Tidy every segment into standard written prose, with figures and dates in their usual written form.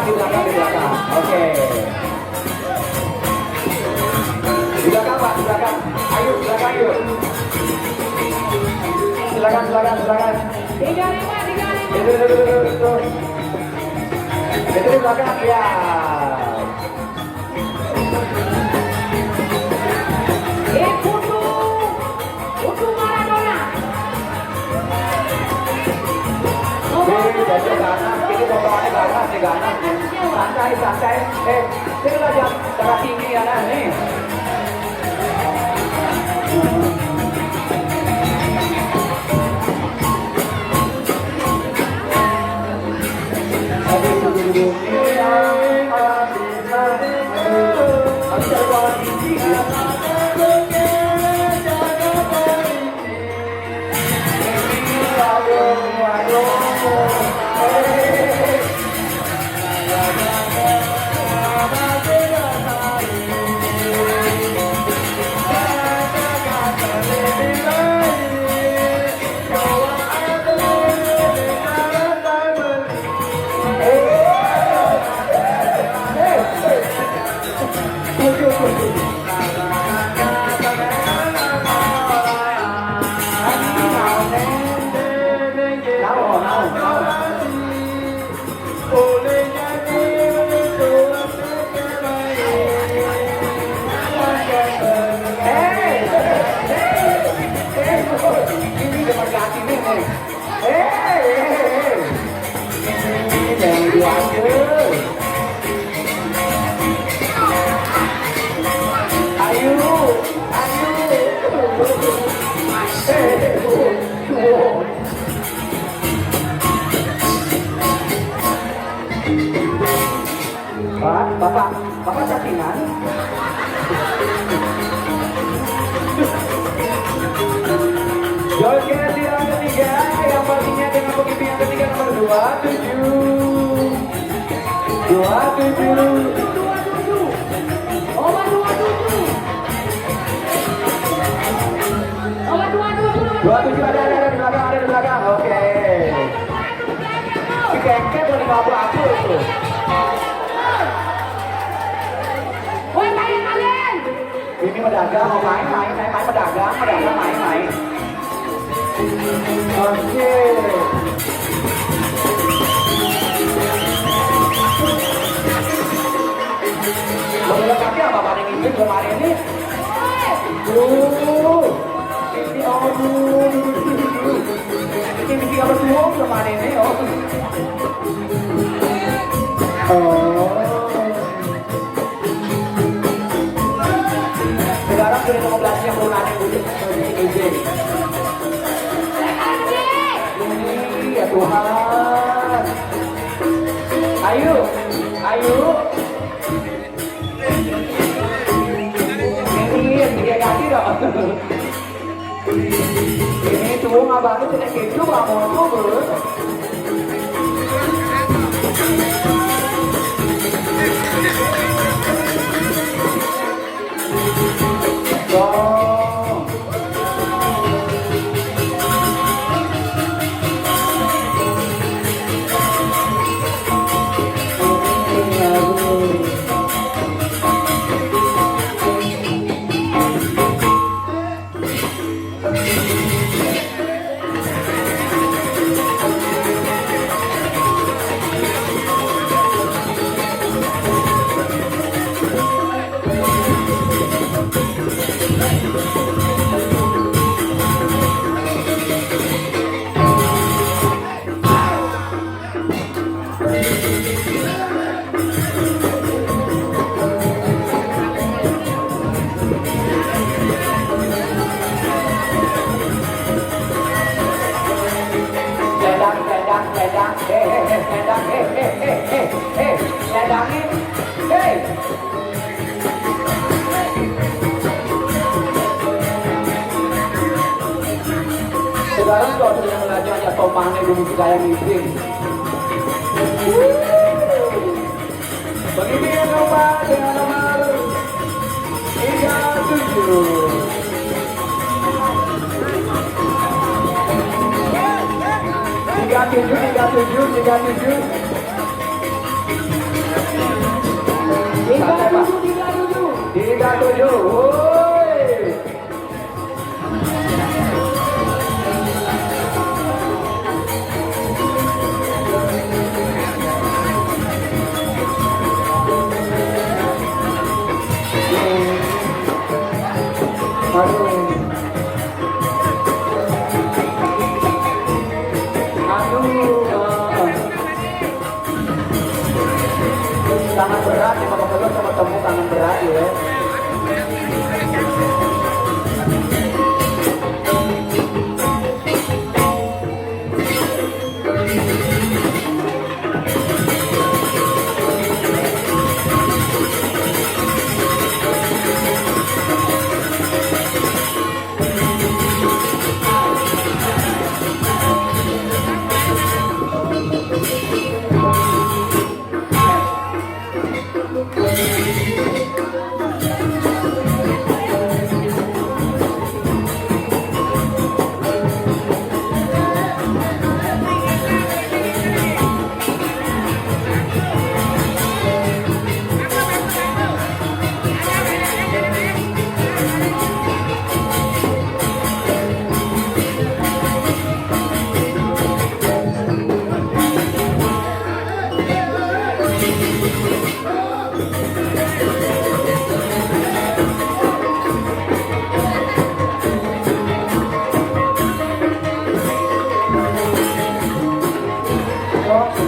di belakang, di belakang. Oke. Di belakang Pak, di belakang. Ayo, di belakang yuk. Silakan, silakan, silakan. 35. Itu. Itu di belakang ya. Putu Maradona. Jadi ganas, ini potongannya ganas nih, ganas. Santai, santai. Sini lah jam darah tinggi ya nah nih. Bapak chattingan. Joget di round ketiga, yang pastinya dengan pemimpin yang ketiga nomor 27. 27 ada di belakang. Oke. Si Kengket boleh abu-abu itu. Ini pedagang mau main pedagang main. Oke. Boleh kaki apa Pak Ingin kemarin ini? Ini ini mesti apa tuh kemarin ini? Sekarang sudah 15 yang belum ada yang butuh izin. Ini ya Tuhan. Ayo. Ini tiga kaki dong. Ini tuh abang itu tidak gitu bang mau tuh. Sekarang kau sudah belajar ya topannya gunung kayak miskin. Begini ya nomor dengan nomor 37. 37. Aduh. Sangat berat ya Bapak Kedua sama temu tangan berat ya.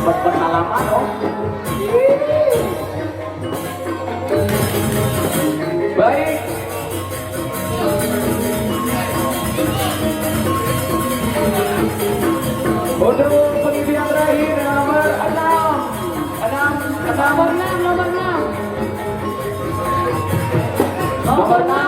Buat pengalaman oh. Baik. Untuk pengisi yang terakhir nomor 6. Nomor 6, nomor 6. Nomor 6.